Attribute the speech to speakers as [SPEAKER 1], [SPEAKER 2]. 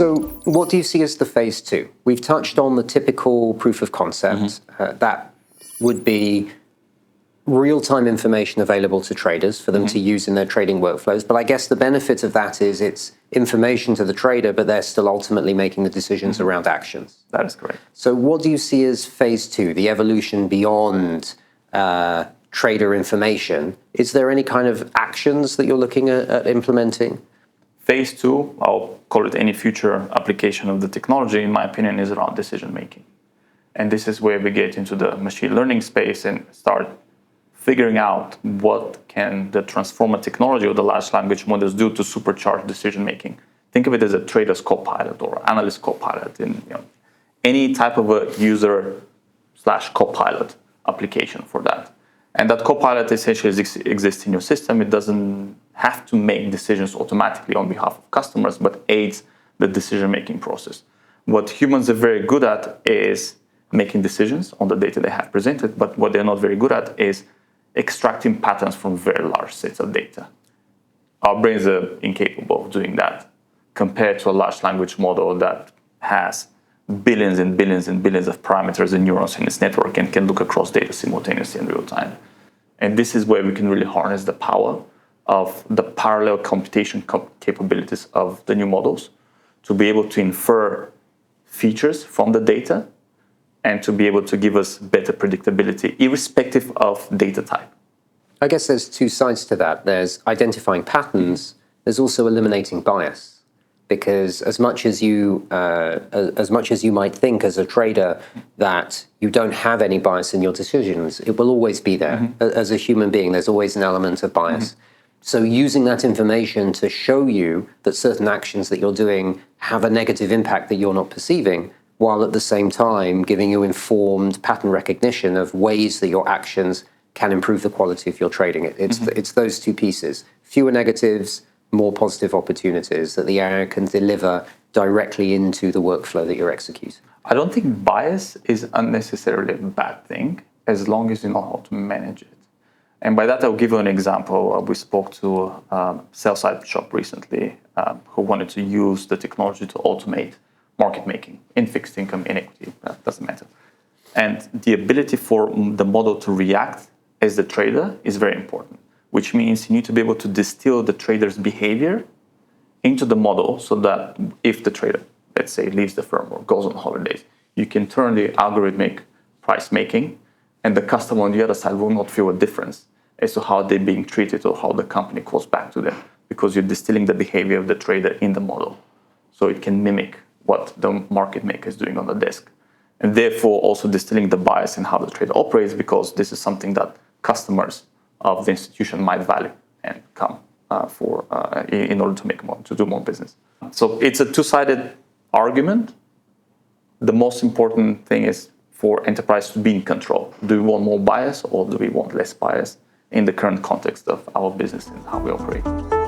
[SPEAKER 1] So what do you see as the phase two? We've touched on the typical proof of concept. That would be real-time information available to traders for them to use in their trading workflows. But I guess the benefit of that is it's information to the trader, but they're still ultimately making the decisions around actions.
[SPEAKER 2] That is correct.
[SPEAKER 1] So what do you see as phase two, the evolution beyond trader information? Is there any kind of actions that you're looking at implementing?
[SPEAKER 2] Phase two, I'll call it any future application of the technology, in my opinion, is around decision making. And this is where we get into the machine learning space and start figuring out what can the transformer technology or the large language models do to supercharge decision making. Think of it as a trader's co-pilot or analyst co-pilot in any type of a user/co-pilot application for that. And that co-pilot essentially exists in your system. It doesn't have to make decisions automatically on behalf of customers, but aids the decision-making process. What humans are very good at is making decisions on the data they have presented, but what they're not very good at is extracting patterns from very large sets of data. Our brains are incapable of doing that compared to a large language model that has billions and billions and billions of parameters and neurons in its network and can look across data simultaneously in real time. And this is where we can really harness the power of the parallel computation capabilities of the new models to be able to infer features from the data and to be able to give us better predictability, irrespective of data type.
[SPEAKER 1] I guess there's two sides to that. There's identifying patterns. There's also eliminating bias, because as much as you might think as a trader that you don't have any bias in your decisions, it will always be there. As a human being, there's always an element of bias. So using that information to show you that certain actions that you're doing have a negative impact that you're not perceiving, while at the same time giving you informed pattern recognition of ways that your actions can improve the quality of your trading. It's those two pieces. Fewer negatives, more positive opportunities that the AI can deliver directly into the workflow that you're executing.
[SPEAKER 2] I don't think bias is unnecessarily a bad thing as long as you know how to manage it. And by that, I'll give you an example. We spoke to a sell-side shop recently who wanted to use the technology to automate market making in fixed income, in equity, that doesn't matter. And the ability for the model to react as the trader is very important, which means you need to be able to distill the trader's behavior into the model so that if the trader, let's say, leaves the firm or goes on holidays, you can turn the algorithmic price making and the customer on the other side will not feel a difference as to how they're being treated or how the company calls back to them, because you're distilling the behavior of the trader in the model so it can mimic what the market maker is doing on the desk. And therefore also distilling the bias in how the trader operates, because this is something that customers of the institution might value and come in order to do more business. So it's a two-sided argument. The most important thing is for enterprise to be in control. Do we want more bias or do we want less bias in the current context of our business and how we operate?